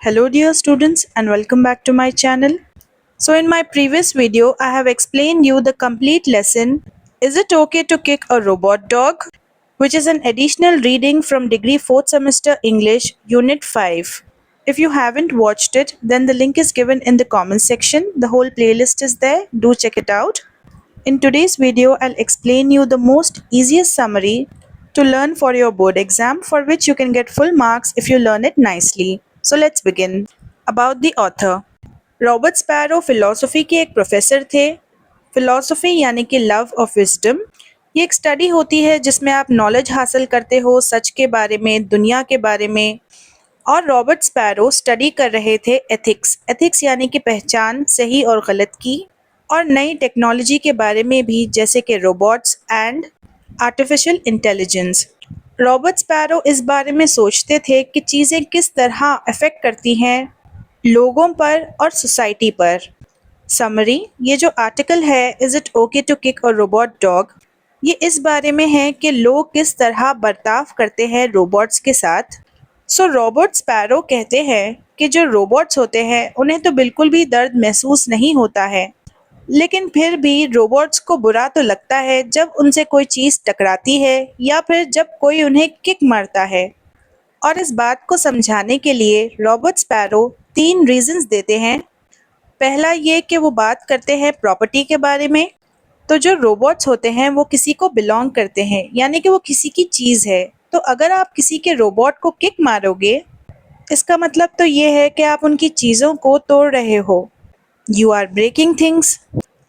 Hello dear students and welcome back to my channel. So in my previous video I have explained you the complete lesson Is it okay to kick a robot dog? Which is an additional reading from degree 4th semester English unit 5. If you haven't watched it then the link is given in the comment section. The whole playlist is there. Do check it out. In today's video, I'll explain you the most easiest summary to learn for your board exam for which you can get full marks if you learn it nicely. So let's begin. About the author. Robert sparrow philosophy के एक professor थे. Philosophy यानी कि love of wisdom. ये एक study होती है जिसमें आप नॉलेज हासिल करते हो सच के बारे में, दुनिया के बारे में. और रॉबर्ट स्पैरो स्टडी कर रहे थे एथिक्स. एथिक्स यानी कि पहचान सही और गलत की, और नई टेक्नोलॉजी के बारे में भी, जैसे कि robots and artificial intelligence. Robert sparrow इस बारे में सोचते थे कि चीज़ें किस तरह अफेक्ट करती हैं लोगों पर और सोसाइटी पर. समरी. ये जो आर्टिकल है is it okay to kick a robot dog, ये इस बारे में है कि लोग किस तरह बर्ताव करते हैं रोबोट्स के साथ. सो रॉबर्ट स्पैरो कहते हैं कि जो रोबोट्स होते हैं उन्हें तो बिल्कुल भी दर्द महसूस नहीं होता है, लेकिन फिर भी रोबोट्स को बुरा तो लगता है जब उनसे कोई चीज़ टकराती है या फिर जब कोई उन्हें किक मारता है. और इस बात को समझाने के लिए रॉबर्ट स्पैरो 3 रीजंस देते हैं. पहला ये कि वो बात करते हैं प्रॉपर्टी के बारे में. तो जो रोबोट्स होते हैं वो किसी को बिलोंग करते हैं, यानी कि वो किसी की चीज़ है. तो अगर आप किसी के रोबोट को किक मारोगे, इसका मतलब तो ये है कि आप उनकी चीज़ों को तोड़ रहे हो. You are breaking things.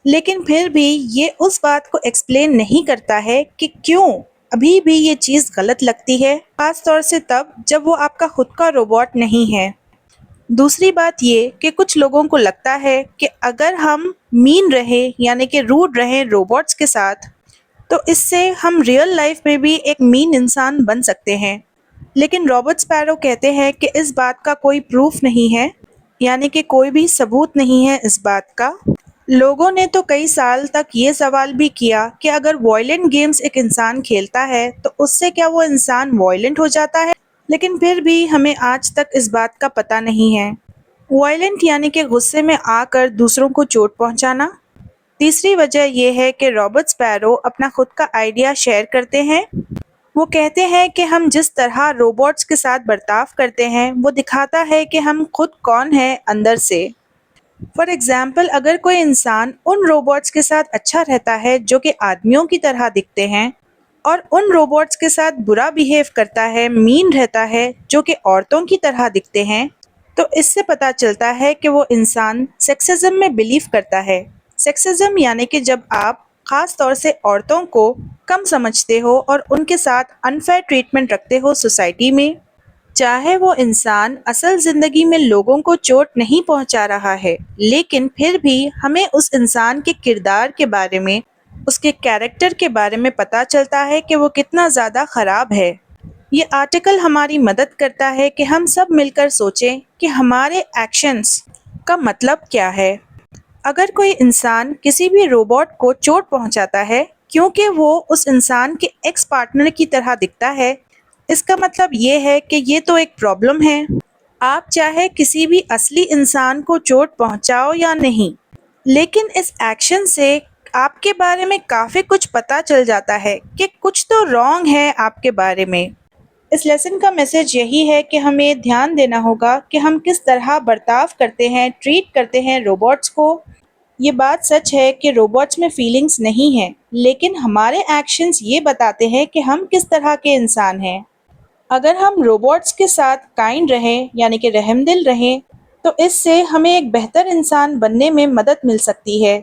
लेकिन फिर भी ये उस बात को एक्सप्लेन नहीं करता है कि क्यों अभी भी ये चीज़ गलत लगती है, खास तौर से तब जब वो आपका खुद का रोबोट नहीं है. दूसरी बात ये कि कुछ लोगों को लगता है कि अगर हम मीन रहे यानी कि रूड रहें रोबोट्स के साथ, तो इससे हम रियल लाइफ में भी एक मीन इंसान बन सकते हैं. लेकिन रॉबर्ट स्पैरो कहते हैं कि इस बात का कोई प्रूफ नहीं है, यानी कि कोई भी सबूत नहीं है इस बात का. लोगों ने तो कई साल तक ये सवाल भी किया कि अगर वॉयलेंट गेम्स एक इंसान खेलता है तो उससे क्या वो इंसान वॉयलेंट हो जाता है, लेकिन फिर भी हमें आज तक इस बात का पता नहीं है. वॉयलेंट यानी कि गुस्से में आकर दूसरों को चोट पहुंचाना. तीसरी वजह यह है कि रॉबर्ट स्पैरो अपना खुद का आइडिया शेयर करते हैं. वो कहते हैं कि हम जिस तरह रोबोट्स के साथ बर्ताव करते हैं वो दिखाता है कि हम खुद कौन हैं अंदर से. फॉर एग्जाम्पल, अगर कोई इंसान उन रोबोट्स के साथ अच्छा रहता है जो कि आदमियों की तरह दिखते हैं, और उन रोबोट्स के साथ बुरा बिहेव करता है, मीन रहता है, जो कि औरतों की तरह दिखते हैं, तो इससे पता चलता है कि वो इंसान सेक्सिज्म में बिलीव करता है. सेक्सिज्म यानी कि जब आप ख़ास तौर से औरतों को कम समझते हो और उनके साथ अनफेयर ट्रीटमेंट रखते हो सोसाइटी में, चाहे वो इंसान असल ज़िंदगी में लोगों को चोट नहीं पहुंचा रहा है, लेकिन फिर भी हमें उस इंसान के किरदार के बारे में, उसके कैरेक्टर के बारे में पता चलता है कि वो कितना ज़्यादा ख़राब है. ये आर्टिकल हमारी मदद करता है कि हम सब मिलकर सोचें कि हमारे एक्शंस का मतलब क्या है. अगर कोई इंसान किसी भी रोबोट को चोट पहुंचाता है क्योंकि वो उस इंसान के एक्स पार्टनर की तरह दिखता है, इसका मतलब ये है कि ये तो एक प्रॉब्लम है. आप चाहे किसी भी असली इंसान को चोट पहुंचाओ या नहीं, लेकिन इस एक्शन से आपके बारे में काफ़ी कुछ पता चल जाता है कि कुछ तो रॉन्ग है आपके बारे में. इस लेसन का मैसेज यही है कि हमें ध्यान देना होगा कि हम किस तरह बर्ताव करते हैं, ट्रीट करते हैं रोबोट्स को. ये बात सच है कि रोबोट्स में फीलिंग्स नहीं हैं, लेकिन हमारे एक्शंस ये बताते हैं कि हम किस तरह के इंसान हैं. अगर हम रोबोट्स के साथ काइंड रहें यानी कि रहमदिल रहें, तो इससे हमें एक बेहतर इंसान बनने में मदद मिल सकती है.